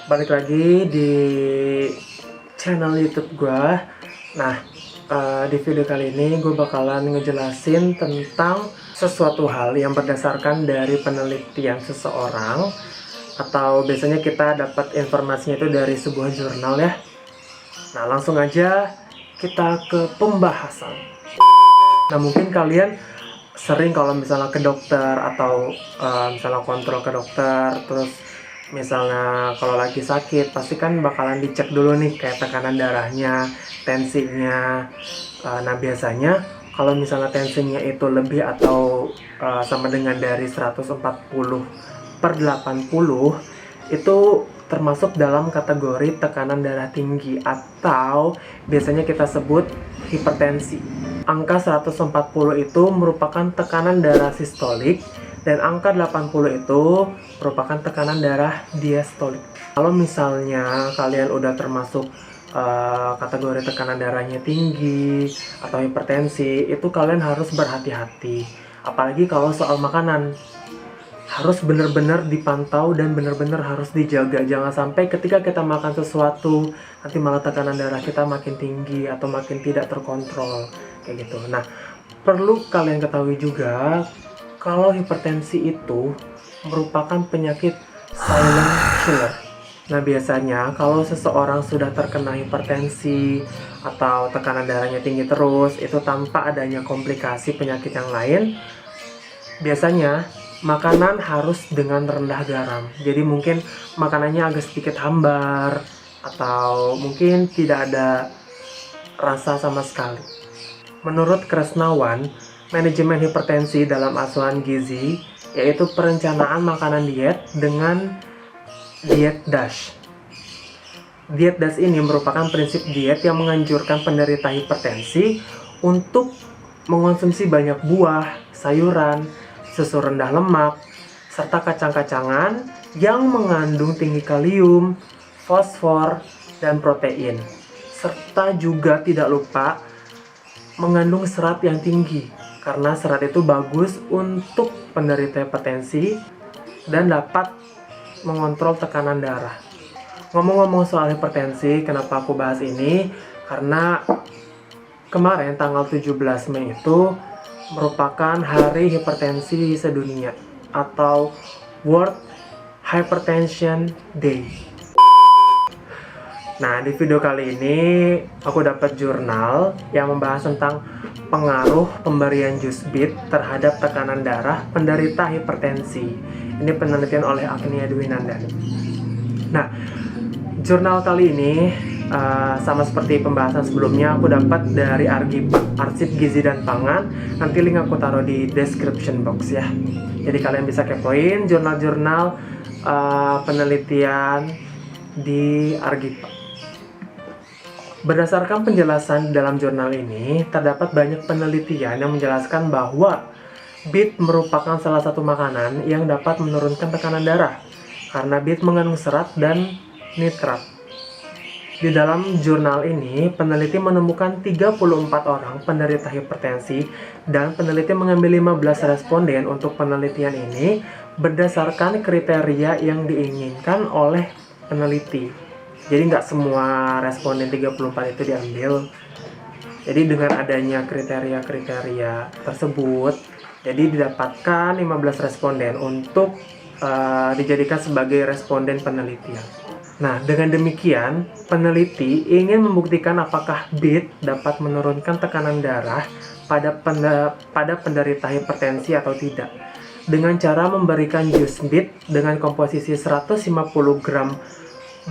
Balik lagi di channel YouTube gue. Nah, di video kali ini gue bakalan ngejelasin tentang sesuatu hal yang berdasarkan dari penelitian seseorang, atau biasanya kita dapat informasinya itu dari sebuah jurnal ya. Nah, langsung aja kita ke pembahasan. Nah, mungkin kalian sering kalau misalnya ke dokter atau misalnya kontrol ke dokter, terus misalnya kalau lagi sakit pasti kan bakalan dicek dulu nih kayak tekanan darahnya, tensinya. Nah, biasanya kalau misalnya tensinya itu lebih atau sama dengan dari 140/80, itu termasuk dalam kategori tekanan darah tinggi atau biasanya kita sebut hipertensi. Angka 140 itu merupakan tekanan darah sistolik dan angka 80 itu merupakan tekanan darah diastolik. Kalau misalnya kalian udah termasuk kategori tekanan darahnya tinggi atau hipertensi, itu kalian harus berhati-hati. Apalagi kalau soal makanan, harus benar-benar dipantau dan benar-benar harus dijaga. Jangan sampai ketika kita makan sesuatu nanti malah tekanan darah kita makin tinggi atau makin tidak terkontrol kayak gitu. Nah, perlu kalian ketahui juga kalau hipertensi itu merupakan penyakit silent killer. Nah, biasanya kalau seseorang sudah terkena hipertensi atau tekanan darahnya tinggi terus, itu tanpa adanya komplikasi penyakit yang lain, biasanya makanan harus dengan rendah garam. Jadi mungkin makanannya agak sedikit hambar atau mungkin tidak ada rasa sama sekali. Menurut Kresnawan, manajemen hipertensi dalam asuhan gizi yaitu perencanaan makanan diet dengan diet DASH. Diet DASH ini merupakan prinsip diet yang menganjurkan penderita hipertensi untuk mengonsumsi banyak buah, sayuran, susu rendah lemak, serta kacang-kacangan yang mengandung tinggi kalium, fosfor, dan protein. Serta juga tidak lupa mengandung serat yang tinggi, karena serat itu bagus untuk penderita hipertensi dan dapat mengontrol tekanan darah. Ngomong-ngomong soal hipertensi, kenapa aku bahas ini? Karena kemarin tanggal 17 Mei itu merupakan hari hipertensi sedunia atau World Hypertension Day. Nah, di video kali ini aku dapat jurnal yang membahas tentang pengaruh pemberian jus bit terhadap tekanan darah penderita hipertensi. Ini penelitian oleh Agnia Dwinandani. Nah, jurnal kali ini sama seperti pembahasan sebelumnya, aku dapat dari Argipa, Arsip Gizi dan Pangan. Nanti link aku taruh di description box ya. Jadi kalian bisa kepoin jurnal-jurnal penelitian di Argipa. Berdasarkan penjelasan dalam jurnal ini, terdapat banyak penelitian yang menjelaskan bahwa bit merupakan salah satu makanan yang dapat menurunkan tekanan darah karena bit mengandung serat dan nitrat. Di dalam jurnal ini, peneliti menemukan 34 orang penderita hipertensi dan peneliti mengambil 15 responden untuk penelitian ini berdasarkan kriteria yang diinginkan oleh peneliti. Jadi nggak semua responden 34 itu diambil. Jadi dengan adanya kriteria-kriteria tersebut, jadi didapatkan 15 responden untuk dijadikan sebagai responden penelitian. Nah, dengan demikian, peneliti ingin membuktikan apakah bit dapat menurunkan tekanan darah pada penderita hipertensi atau tidak, dengan cara memberikan jus bit dengan komposisi 150 gram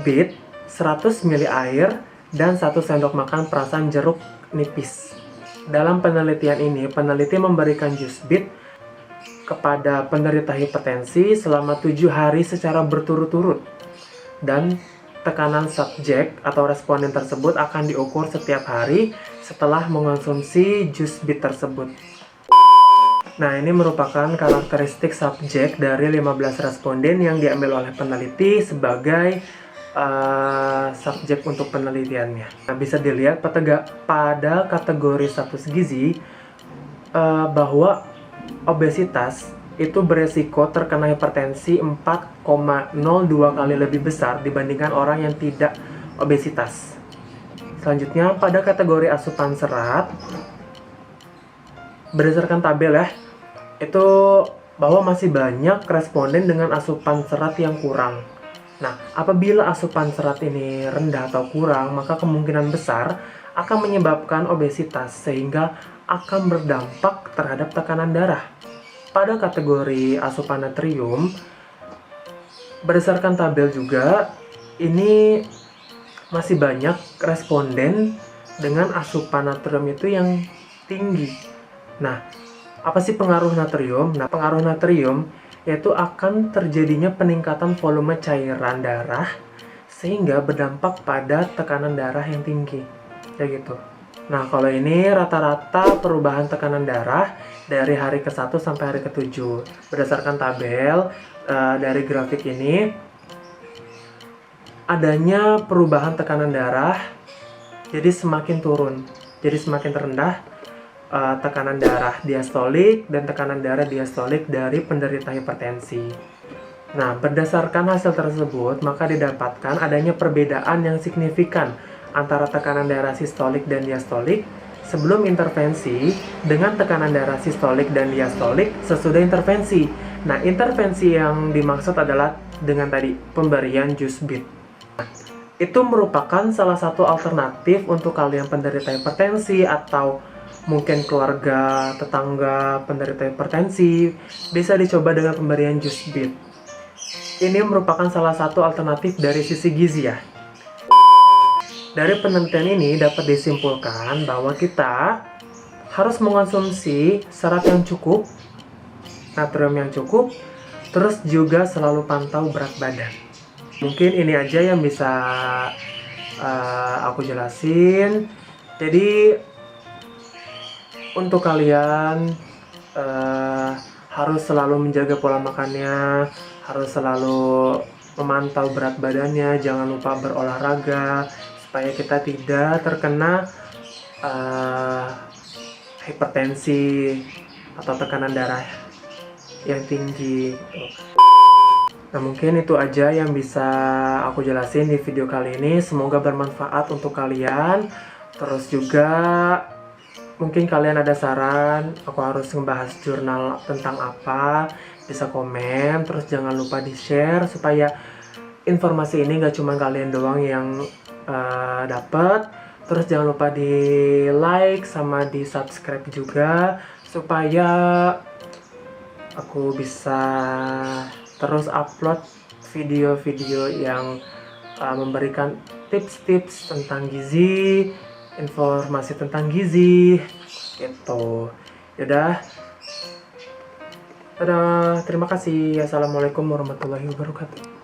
bit, 100 ml air, dan 1 sendok makan perasan jeruk nipis. Dalam penelitian ini, peneliti memberikan jus bit kepada penderita hipertensi selama 7 hari secara berturut-turut, dan tekanan subjek atau responden tersebut akan diukur setiap hari setelah mengonsumsi jus bit tersebut. Nah, ini merupakan karakteristik subjek dari 15 responden yang diambil oleh peneliti sebagai subjek untuk penelitiannya. Nah, bisa dilihat pada kategori status gizi bahwa obesitas itu beresiko terkena hipertensi 4,02 kali lebih besar dibandingkan orang yang tidak obesitas. Selanjutnya, pada kategori asupan serat, berdasarkan tabel ya, itu bahwa masih banyak responden dengan asupan serat yang kurang. Nah, apabila asupan serat ini rendah atau kurang, maka kemungkinan besar akan menyebabkan obesitas sehingga akan berdampak terhadap tekanan darah. Pada kategori asupan natrium, berdasarkan tabel juga, ini masih banyak responden dengan asupan natrium itu yang tinggi. Nah, apa sih pengaruh natrium? Nah, pengaruh natrium yaitu akan terjadinya peningkatan volume cairan darah sehingga berdampak pada tekanan darah yang tinggi. Ya gitu. Nah, kalau ini rata-rata perubahan tekanan darah dari hari ke-1 sampai hari ke-7. Berdasarkan tabel dari grafik ini, adanya perubahan tekanan darah jadi semakin turun, jadi semakin rendah tekanan darah diastolik dan tekanan darah diastolik dari penderita hipertensi. Nah, berdasarkan hasil tersebut maka didapatkan adanya perbedaan yang signifikan antara tekanan darah sistolik dan diastolik sebelum intervensi dengan tekanan darah sistolik dan diastolik sesudah intervensi. Nah, intervensi yang dimaksud adalah dengan tadi pemberian jus bit. Itu merupakan salah satu alternatif untuk kalian penderita hipertensi atau mungkin keluarga, tetangga penderita hipertensi. Bisa dicoba dengan pemberian jus bit. Ini merupakan salah satu alternatif dari sisi gizi ya. Dari penelitian ini dapat disimpulkan bahwa kita harus mengonsumsi serat yang cukup, natrium yang cukup, terus juga selalu pantau berat badan. Mungkin ini aja yang bisa aku jelasin. Jadi untuk kalian harus selalu menjaga pola makannya, harus selalu memantau berat badannya, jangan lupa berolahraga supaya kita tidak terkena hipertensi atau tekanan darah yang tinggi. Nah, mungkin itu aja yang bisa aku jelasin di video kali ini. Semoga bermanfaat untuk kalian. Terus juga mungkin kalian ada saran aku harus ngebahas jurnal tentang apa, bisa komen. Terus jangan lupa di-share supaya informasi ini gak cuma kalian doang yang dapat. Terus jangan lupa di-like sama di-subscribe juga supaya aku bisa terus upload video-video yang memberikan tips-tips tentang gizi, informasi tentang gizi gitu. Yaudah, dadah, terima kasih. Assalamualaikum warahmatullahi wabarakatuh.